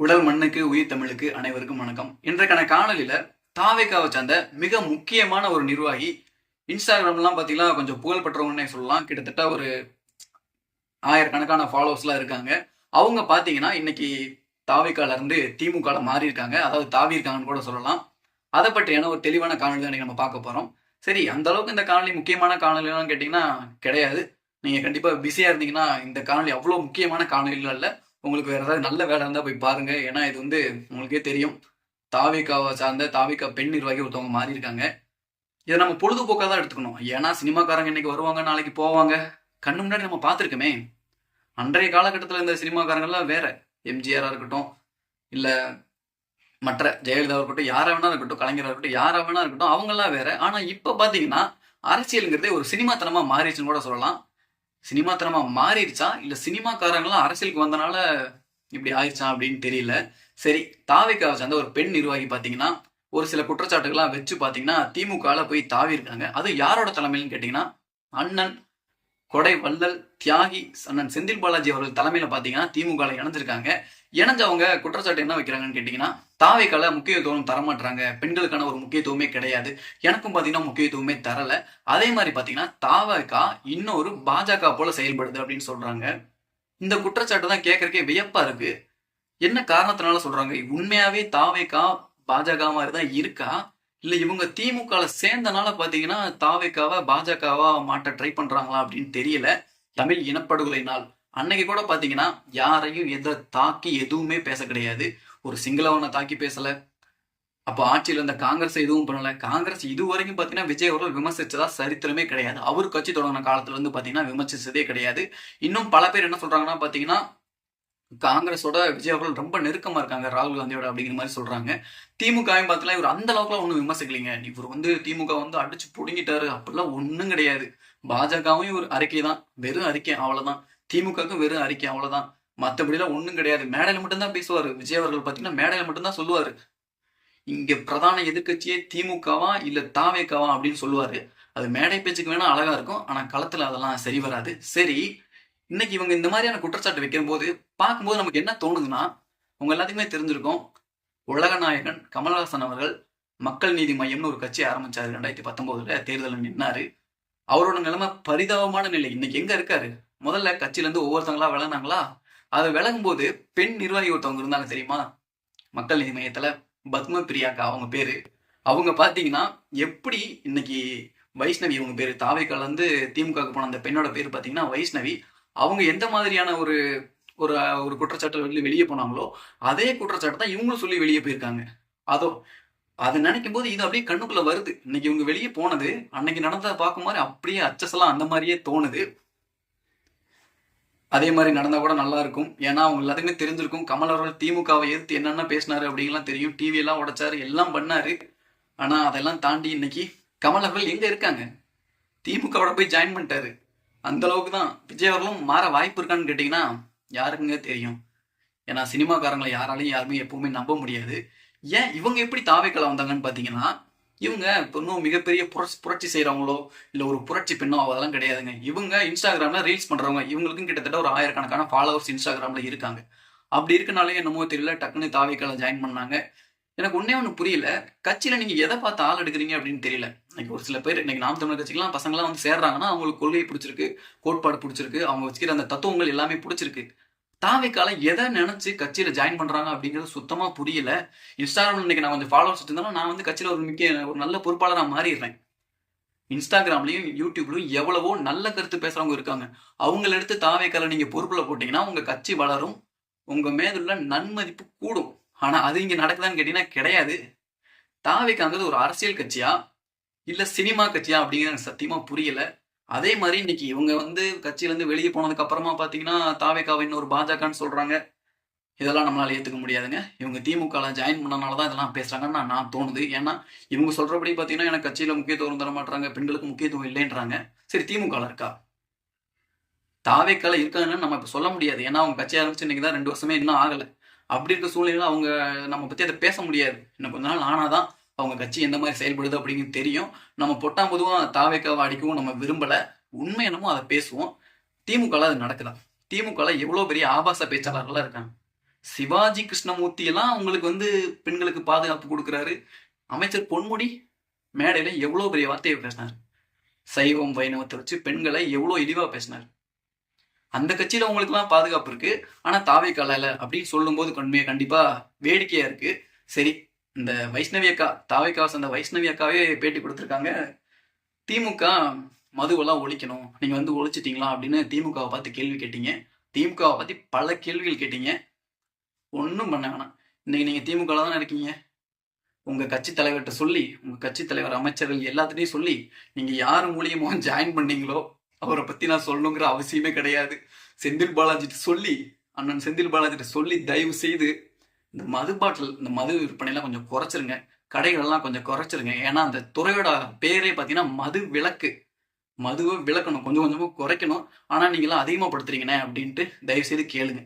உடல் மண்ணுக்கு உயிர் தமிழுக்கு அனைவருக்கும் வணக்கம். இன்றைக்கான காணொலியில தாவேகாவை சார்ந்த மிக முக்கியமான ஒரு நிர்வாகி, இன்ஸ்டாகிராம்லாம் பார்த்தீங்கன்னா கொஞ்சம் புகழ் பெற்றவங்கன்னே சொல்லலாம். கிட்டத்தட்ட ஒரு ஆயிரக்கணக்கான ஃபாலோவர்ஸ்லாம் இருக்காங்க. அவங்க பார்த்தீங்கன்னா இன்னைக்கு தாவேகால இருந்து திமுகல மாறி இருக்காங்க. அதாவது தாவி இருக்காங்கன்னு கூட சொல்லலாம். அதை பற்றியான ஒரு தெளிவான காணொலி தான் நம்ம பார்க்க போறோம். சரி, அந்த அளவுக்கு இந்த காணொலி முக்கியமான காணொலிலாம் கேட்டிங்கன்னா கிடையாது. நீங்க கண்டிப்பா பிஸியா இருந்தீங்கன்னா இந்த காணொலி அவ்வளோ முக்கியமான காணொலிகள் இல்ல. உங்களுக்கு வேற ஏதாவது நல்ல வேலை இருந்தால் போய் பாருங்க. ஏன்னா இது உங்களுக்கே தெரியும், தாவேகாவை சார்ந்த தாவேகா பெண் நிர்வாகி ஒருத்தவங்க மாறி இருக்காங்க. இதை நம்ம பொழுதுபோக்காக தான் எடுத்துக்கணும். ஏன்னா சினிமாக்காரங்க இன்னைக்கு வருவாங்க, நாளைக்கு போவாங்க. கண்ணு முன்னாடி நம்ம பார்த்துருக்கோமே. அன்றைய காலகட்டத்தில் இருந்த சினிமாக்காரங்கள்லாம் வேற. எம்ஜிஆரா இருக்கட்டும், இல்லை மற்ற ஜெயலலிதா இருக்கட்டும், யாரா வேணா இருக்கட்டும், கலைஞராக இருக்கட்டும், யாரா வேணா இருக்கட்டும், அவங்கெல்லாம் வேற. ஆனால் இப்போ பார்த்தீங்கன்னா அரசியலுங்கிறதே ஒரு சினிமாத்தனமாக மாறிடுச்சுன்னு கூட சொல்லலாம். சினிமாத்தனமா மாறிடுச்சா இல்ல சினிமாக்காரங்களாம் அரசியலுக்கு வந்தனால இப்படி ஆயிடுச்சா அப்படின்னு தெரியல. சரி, தாவேகாவை சார்ந்த ஒரு பெண் நிர்வாகி பாத்தீங்கன்னா ஒரு சில குற்றச்சாட்டுகள்லாம் வச்சு பாத்தீங்கன்னா திமுகல போய் தாவி இருக்காங்க. அது யாரோட தலைமையில்னு கேட்டீங்கன்னா அண்ணன் கொடை வள்ளல் தியாகி அண்ணன் செந்தில் பாலாஜி அவர்கள் தலைமையில பாத்தீங்கன்னா திமுக இணைஞ்சிருக்காங்க. இணைஞ்சவங்க குற்றச்சாட்டு என்ன வைக்கிறாங்கன்னு கேட்டீங்கன்னா தாவேகால முக்கியத்துவம் தரமாட்டாங்க, பெண்களுக்கான ஒரு முக்கியத்துவமே கிடையாது, எனக்கும் பாத்தீங்கன்னா முக்கியத்துவமே தரல. அதே மாதிரி பாத்தீங்கன்னா தாவேகா இன்னொரு பாஜக போல செயல்படுது அப்படின்னு சொல்றாங்க. இந்த குற்றச்சாட்டு தான் கேட்கறக்கே வியப்பா இருக்கு. என்ன காரணத்தினால சொல்றாங்க? உண்மையாவே தாவேகா பாஜக மாதிரி தான் இருக்கா, இல்ல இவங்க திமுகல சேர்ந்தனால பாத்தீங்கன்னா தாவேகாவை பாஜகவா மாட்ட ட்ரை பண்றாங்களா அப்படின்னு தெரியல. தமிழ் இனப்படுகொலை நாள் அன்னைக்கு கூட பாத்தீங்கன்னா யாரையும் எதை தாக்கி எதுவுமே பேச கிடையாது. ஒரு சிங்களவனை தாக்கி பேசல. அப்போ ஆட்சியில் இருந்த காங்கிரஸ் எதுவும் பண்ணல. காங்கிரஸ் இது வரைக்கும் பாத்தீங்கன்னா விஜய் அவர்கள் விமர்சிச்சதா சரித்திரமே கிடையாது. அவரு கட்சி தொடங்கின காலத்துல இருந்து பாத்தீங்கன்னா விமர்சிச்சதே கிடையாது. இன்னும் பல பேர் என்ன சொல்றாங்கன்னா பாத்தீங்கன்னா காங்கிரஸோட விஜய் அவர்கள் ரொம்ப நெருக்கமா இருக்காங்க ராகுல் காந்தியோட அப்படிங்கிற மாதிரி சொல்றாங்க. திமுகவும் பார்த்தீங்கன்னா இவர் அந்த அளவுக்குலாம் ஒன்றும் விமர்சிக்கலைங்க. இவர் திமுக அடிச்சு புடுங்கிட்டாரு அப்படிலாம் ஒன்றும் கிடையாது. பாஜகவும் ஒரு அறிக்கை தான், வெறும் அறிக்கை, அவ்வளவுதான். திமுகவுக்கும் வெறும் அறிக்கை, அவ்வளவுதான். மற்றபடிலாம் ஒன்றும் கிடையாது. மேடையில மட்டும்தான் பேசுவாரு விஜய் அவர்கள். பார்த்தீங்கன்னா மேடையில மட்டும்தான் சொல்லுவாரு, இங்க பிரதான எதிர்கட்சியே திமுகவா இல்ல தாவேகாவா அப்படின்னு சொல்லுவாரு. அது மேடை பேச்சுக்கு வேணா அழகா இருக்கும், ஆனா களத்துல அதெல்லாம் சரி வராது. சரி, இன்னைக்கு இவங்க இந்த மாதிரியான குற்றச்சாட்டு வைக்கும் போது பார்க்கும்போது நமக்கு என்ன தோணுதுன்னா, உங்க எல்லாத்துக்குமே தெரிஞ்சிருக்கும், உலகநாயகன் கமல்ஹாசன் அவர்கள் மக்கள் நீதி மையம்னு ஒரு கட்சி ஆரம்பிச்சாரு 2019 தேர்தலில் நின்னாரு. அவரோட நிலைமை பரிதாபமான நிலை. இன்னைக்கு எங்க இருக்காரு? முதல்ல கட்சியில இருந்து ஒவ்வொருத்தங்களா விலகினாங்களா, அதை விலகும் போது பெண் நிர்வாகி ஒருத்தவங்க இருந்தாங்க தெரியுமா, மக்கள் நீதி மையத்துல பத்ம பிரியாக்கா அவங்க பேரு. அவங்க பாத்தீங்கன்னா எப்படி இன்னைக்கு வைஷ்ணவி அவங்க பேரு, தாவேகால இருந்து திமுக போன அந்த பெண்ணோட பேர் பாத்தீங்கன்னா வைஷ்ணவி. அவங்க எந்த மாதிரியான ஒரு ஒரு ஒரு குற்றச்சாட்டு வெளியே போனாங்களோ அதே குற்றச்சாட்டு தான் இவங்களும் சொல்லி வெளியே போயிருக்காங்க. அதோ அதை நினைக்கும் போது இது அப்படியே கண்ணுக்குள்ள வருது. இன்னைக்கு இவங்க வெளியே போனது அன்னைக்கு நடந்ததை பார்க்கும் மாதிரி அப்படியே அச்சசலாம் அந்த மாதிரியே தோணுது. அதே மாதிரி நடந்தா கூட நல்லா இருக்கும். ஏன்னா அவங்க எல்லாத்துக்குமே தெரிஞ்சிருக்கும், கமல் அவர்கள் திமுகவை எதிர்த்து என்னென்ன பேசினாரு அப்படிங்கலாம் தெரியும். டிவி எல்லாம் உடைச்சாரு, எல்லாம் பண்ணாரு. ஆனா அதெல்லாம் தாண்டி இன்னைக்கு கமல் அவர்கள் எங்க இருக்காங்க? திமுகவோட போய் ஜாயின் பண்ணிட்டாரு. அந்த அளவுக்கு தான். விஜய் அவர்களும் மாற வாய்ப்பு இருக்கான்னு கேட்டீங்கன்னா யாருக்குங்க தெரியும். ஏன்னா சினிமாக்காரங்களை யாராலையும் யாருமே எப்பவுமே நம்ப முடியாது. ஏன் இவங்க எப்படி தாவேக்கால வந்தாங்கன்னு பாத்தீங்கன்னா, இவங்க இன்னும் மிகப்பெரிய புரட்சி செய்யறவங்களோ இல்ல ஒரு புரட்சி பெண்ணோ அதெல்லாம் கிடையாதுங்க. இவங்க இன்ஸ்டாகிராம்ல ரீல்ஸ் பண்றவங்க. இவங்களுக்கும் கிட்டத்தட்ட ஒரு 1000கணக்கான ஃபாலோவர்ஸ் இன்ஸ்டாகிராம்ல இருக்காங்க. அப்படி இருக்கனாலே என்னமோ தெரியல, டக்குன்னு தாவேக்கால ஜாயின் பண்ணாங்க. எனக்கு ஒன்னே ஒண்ணு புரியல, கட்சியில நீங்க எதை பார்த்து ஆள் எடுக்கிறீங்க அப்படின்னு தெரியல. இன்னைக்கு ஒரு சில பேர் இன்னைக்கு நாம் தமிழர் கட்சிக்கெல்லாம் பசங்களாம் சேர்றாங்கன்னா அவங்களுக்கு கொள்கை பிடிச்சிருக்கு, கோட்பாடு பிடிச்சிருக்கு, அவங்க வச்சுக்கிற அந்த தத்துவங்கள் எல்லாமே பிடிச்சிருக்கு. தாவேக்கால எதை நினைச்சு கட்சியில ஜாயின் பண்றாங்க அப்படிங்கிறது சுத்தமா புரியல. இன்ஸ்டாகிராம்ல இன்னைக்கு நான் கொஞ்சம் ஃபாலோவர்ஸ் இருந்தாலும் நான் கட்சியில ஒரு நல்ல பொறுப்பாளராக மாறிடுறேன். இன்ஸ்டாகிராம்லயும் யூடியூப்லயும் எவ்வளவோ நல்ல கருத்து பேசுறவங்க இருக்காங்க. அவங்களை எடுத்து தாவேக்கால நீங்க பொறுப்புல போட்டீங்கன்னா உங்க கட்சி வளரும், உங்க மேதுள்ள நன்மதிப்பு கூடும். ஆனா அது இங்க நடக்குதான்னு கேட்டீங்கன்னா கிடையாது. தாவேக்காங்கிறது ஒரு அரசியல் கட்சியா இல்ல சினிமா கட்சியா அப்படிங்கிற எனக்கு சத்தியமா புரியல. அதே மாதிரி இன்னைக்கு இவங்க கட்சியில இருந்து வெளியே போனதுக்கு அப்புறமா பாத்தீங்கன்னா தாவேக்காவை இன்னொரு பாஜகன்னு சொல்றாங்க. இதெல்லாம் நம்மளால ஏத்துக்க முடியாதுங்க. இவங்க திமுக ஜாயின் பண்ணனாலதான் இதெல்லாம் பேசுறாங்கன்னு நான் தோணுது. ஏன்னா இவங்க சொல்றபடி பாத்தீங்கன்னா எனக்கு கட்சியில முக்கியத்துவம் தர மாட்டாங்க, பெண்களுக்கு முக்கியத்துவம் இல்லைன்றாங்க. சரி, திமுக இருக்கா? தாவேக்கால இருக்காங்கன்னு நம்ம இப்ப சொல்ல முடியாது. ஏன்னா அவங்க கட்சி ஆரம்பிச்சு இன்னைக்குதான் 2 வருஷமே இன்னும் ஆகல. அப்படி இருக்க சூழ்நிலையில அவங்க நம்ம பத்தி அதை பேச முடியாது. இன்னும் கொஞ்ச நாள் ஆனாதான் அவங்க கட்சி எந்த மாதிரி செயல்படுது அப்படிங்கிறது தெரியும். நம்ம பொட்டாம் பொதுவா தாவேக்காவை அடிக்கவும் நம்ம விரும்பல. உண்மை என்னமோ அதை பேசுவோம். திமுக அது நடக்குதா? திமுக எவ்வளவு பெரிய ஆபாச பேச்சாளர்களா இருக்காங்க. சிவாஜி கிருஷ்ணமூர்த்தி எல்லாம் உங்களுக்கு வந்து பெண்களுக்கு பாதுகாப்பு கொடுக்குறாரு. அமைச்சர் பொன்முடி மேடையில எவ்வளவு பெரிய வார்த்தையை பேசினார். சைவம் வைணவத்தை வச்சு பெண்களை எவ்வளவு இழிவா பேசினார். அந்த கட்சியில உங்களுக்கு எல்லாம் பாதுகாப்பு இருக்கு, ஆனா தாவேக்கால அப்படின்னு சொல்லும் போது கண்டிப்பா வேடிக்கையா இருக்கு. சரி, இந்த வைஷ்ணவி அக்கா, தாவேக்காவை சேர்ந்த வைஷ்ணவி அக்காவே பேட்டி கொடுத்துருக்காங்க. திமுக மதுவெல்லாம் ஒழிக்கணும், நீங்க வந்து ஒழிச்சிட்டீங்களா அப்படின்னு திமுகவை பார்த்து கேள்வி கேட்டீங்க. திமுகவை பத்தி பல கேள்விகள் கேட்டீங்க. ஒன்றும் பண்ண வேணாம். இன்னைக்கு நீங்க திமுக தானே இருக்கீங்க. உங்க கட்சி தலைவர்கிட்ட சொல்லி, உங்க கட்சி தலைவர் அமைச்சர்கள் எல்லாத்துட்டையும் சொல்லி, நீங்க யார் மூலியமோ ஜாயின் பண்ணீங்களோ அவரை பத்தி நான் சொல்லணுங்கிற அவசியமே கிடையாது. செந்தில் பாலாஜிட்ட சொல்லி, அண்ணன் செந்தில் பாலாஜிட்ட சொல்லி தயவு செய்து இந்த மது பாட்டில், இந்த மது விற்பனையெல்லாம் கொஞ்சம் குறைச்சிருங்க. கடைகள் எல்லாம் கொஞ்சம் குறைச்சிருங்க. ஏன்னா அந்த துறையோட பேரே பார்த்தீங்கன்னா மது விலக்கு. மதுவை விலக்கணும், கொஞ்சம் கொஞ்சமா குறைக்கணும். ஆனா நீங்க எல்லாம் அதிகமா படுத்துறீங்கண்ணே அப்படின்ட்டு தயவு செய்து கேளுங்க.